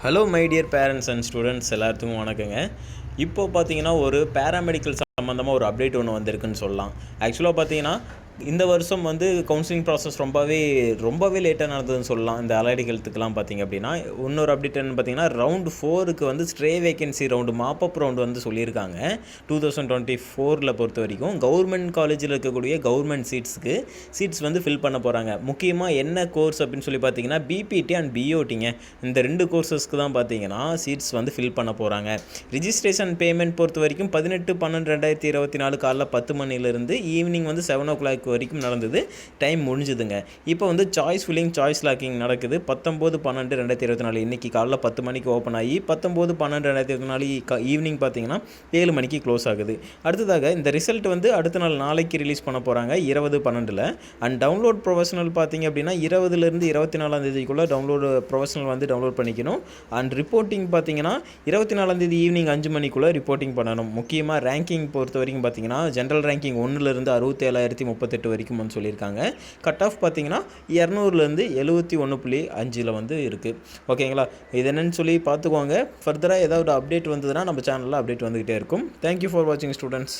Hello my dear parents and students எல்லாத்துக்கும் வணக்கங்க. இப்போது பார்த்தீங்கன்னா ஒரு பேராமெடிக்கல் சம்மந்தமாக ஒரு அப்டேட் ஒன்று வந்திருக்குன்னு சொல்லலாம். ஆக்சுவலாக பார்த்தீங்கன்னா இந்த வருஷம் கவுன்சிலிங் ப்ராசஸ் ரொம்பவே லேட்டாக நடந்ததுன்னு சொல்லலாம். இந்த அலைடு ஹெல்த்துக்கெலாம் பார்த்திங்க அப்படின்னா இன்னொரு அப்டேட் என்னன்னு பார்த்தீங்கன்னா ரவுண்டு 4க்கு stray vacancy round mop up round சொல்லியிருக்காங்க. 2024 பொறுத்த வரைக்கும் கவர்மெண்ட் காலேஜில் இருக்கக்கூடிய கவர்மெண்ட் சீட்ஸ் ஃபில் பண்ண போகிறாங்க. முக்கியமாக என்ன கோர்ஸ் அப்படின்னு சொல்லி பார்த்தீங்கன்னா பிபிடி அண்ட் பிஓடிங்க. இந்த 2 கோர்சஸ்க்கு தான் பார்த்தீங்கன்னா சீட்ஸ் ஃபில் பண்ண போகிறாங்க. ரிஜிஸ்ட்ரேஷன் பேமெண்ட் பொறுத்த வரைக்கும் 18/12/2024 காலைல 10 மணிலேருந்து ஈவினிங் 7 o'clock வரைக்கும் நடந்தது. டைம் முடிஞ்சுதுங்க. இப்போ சாய்ஸ் ஃபில்லிங் சாய்ஸ் லாக்கிங் நடக்குது. 19/12/2024 இன்றைக்கி காலைல 10 மணிக்கு ஓப்பன் ஆகி 19/12/2024 ஈவினிங் பார்த்தீங்கன்னா 7 மணிக்கு க்ளோஸ் ஆகுது. அடுத்ததாக இந்த ரிசல்ட் அடுத்த நாள் நாளைக்கு ரிலீஸ் பண்ண போகிறாங்க 20/12. அண்ட் டவுன்லோட் ப்ரொஃபஷனல் பார்த்தீங்க அப்படின்னா 20லேருந்து 24ஆம் தேதிக்குள்ளே ப்ரொஃபஷனல் டவுன்லோட் பண்ணிக்கணும். அண்ட் ரிப்போர்ட்டிங் பார்த்தீங்கன்னா 24ஆம் தேதி ஈவினிங் 5 மணிக்குள்ளே ரிப்போர்ட்டிங் பண்ணணும். முக்கியமாக ரேங்கிங் பொறுத்த வரைக்கும் பார்த்தீங்கன்னா ஜென்ரல் ரேங்கிங் 1லேருந்து 67,038 வரைக்கும் சொல்லியிருக்காங்க. கட் ஆஃப் பார்த்தீங்கன்னா 200லேருந்து 71.5 இருக்குது. ஓகேங்களா? இது என்னன்னு சொல்லி பார்த்துக்கோங்க. ஃபர்தராக ஏதாவது அப்டேட் வந்ததுன்னா நம்ம சேனலில் அப்டேட் வந்துக்கிட்டே இருக்கும். தேங்க்யூ ஃபார் வாட்சிங் ஸ்டூடெண்ட்ஸ்.